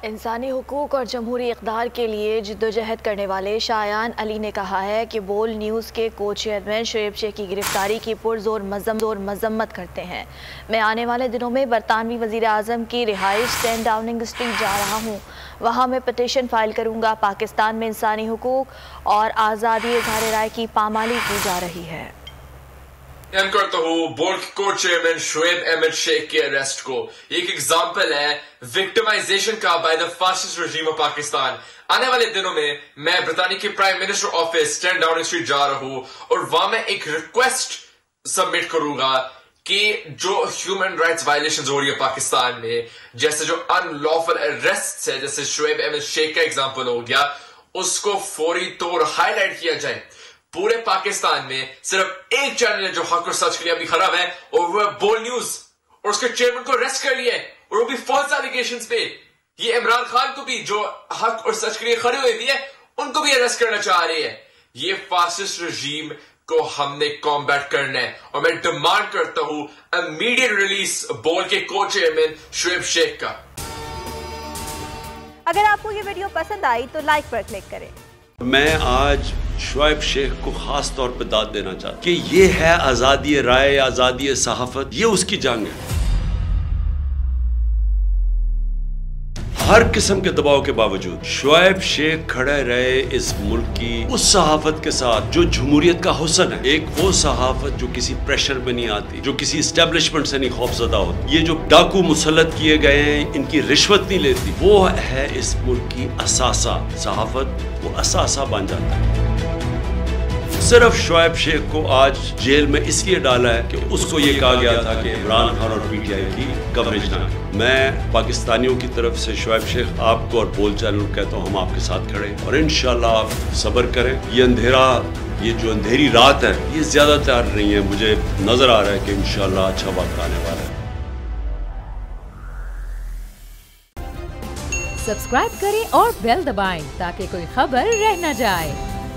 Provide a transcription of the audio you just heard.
इंसानी हुकूक और जमहूरी इक़्तिदार के लिए जिद्दोजहद करने वाले शायान अली ने कहा है कि बोल न्यूज़ के को चेयरमैन शुएब शेख की गिरफ्तारी की पुरजोर मजम्मत करते हैं। मैं आने वाले दिनों में बरतानवी वज़ीर आज़म की रिहाइश 10 डाउनिंग स्ट्रीट जा रहा हूँ। वहाँ मैं पटिशन फाइल करूँगा। पाकिस्तान में इंसानी हुकूक और आज़ादी इज़हार राय की पामाली की जा रही है। करता हूँ बोर्ड को चेयरमैन शुएब अहमद शेख के अरेस्ट को एक एग्जाम्पल है विक्टिमाइजेशन का by the fascist regime of Pakistan. आने वाले दिनों में मैं बरतानिया के prime minister office 10 Downing Street जा रहा हूँ और वहां मैं एक रिक्वेस्ट सबमिट करूंगा कि जो ह्यूमन राइट्स वायलेशन हो रही है पाकिस्तान में, जैसे जो अनलॉफुल अरेस्ट है, जैसे शुएब अहमद शेख का एग्जाम्पल हो गया, उसको फौरी तौर हाईलाइट किया जाए। पूरे पाकिस्तान में सिर्फ एक चैनल है जो हक और सच के लिए अभी खराब है और वो है बोल न्यूज, और उसके चेयरमैन को अरेस्ट कर लिया है और वो भी फॉल्स एलिगेशंस पे। ये इमरान खान को भी जो हक और सच के लिए खड़े हुए भी है उनको भी अरेस्ट करना चाह रही है। ये फासिस्ट रजीम को हमने कॉम्बैट करना है और मैं डिमांड करता हूं इमीडिएट रिलीज बोल के को चेयरमैन शुएब शेख का। अगर आपको ये वीडियो पसंद आई तो लाइक पर क्लिक करें। मैं आज शुएब शेख को खास तौर पर दाद देना चाहता कि ये है आज़ादी राय, आज़ादी सहाफत, ये उसकी जंग है। हर किस्म के दबाव के बावजूद शुएब शेख खड़े रहे इस मुल्क की उस सहाफत के साथ जो जमहूरियत का हुस्न है। एक वो सहाफत जो किसी प्रेशर में नहीं आती, जो किसी एस्टेब्लिशमेंट से नहीं खौफजदा होती। ये जो डाकू मुसल्लत किए गए हैं, इनकी रिश्वत नहीं लेती, वो है इस मुल्क की असासा। सहाफत वो असासा बन जाता है। सिर्फ शुएब शेख को आज जेल में इसलिए डाला है कि उसको ये कहा गया था कि इमरान खान और पीटीआई की कवरेज ना करें। मैं पाकिस्तानियों की तरफ से शुएब शेख आपको और बोल चैनल कहता हूँ, हम आपके साथ खड़े हैं और इंशाल्लाह आप सब्र करें। ये अंधेरा, ये जो अंधेरी रात है, ये ज्यादा तैयार नहीं है। मुझे नजर आ रहा है कि इंशाल्लाह अच्छा वक्त आने वाला है। सब्सक्राइब करें और बेल दबाएं ताकि कोई खबर रह न जाए।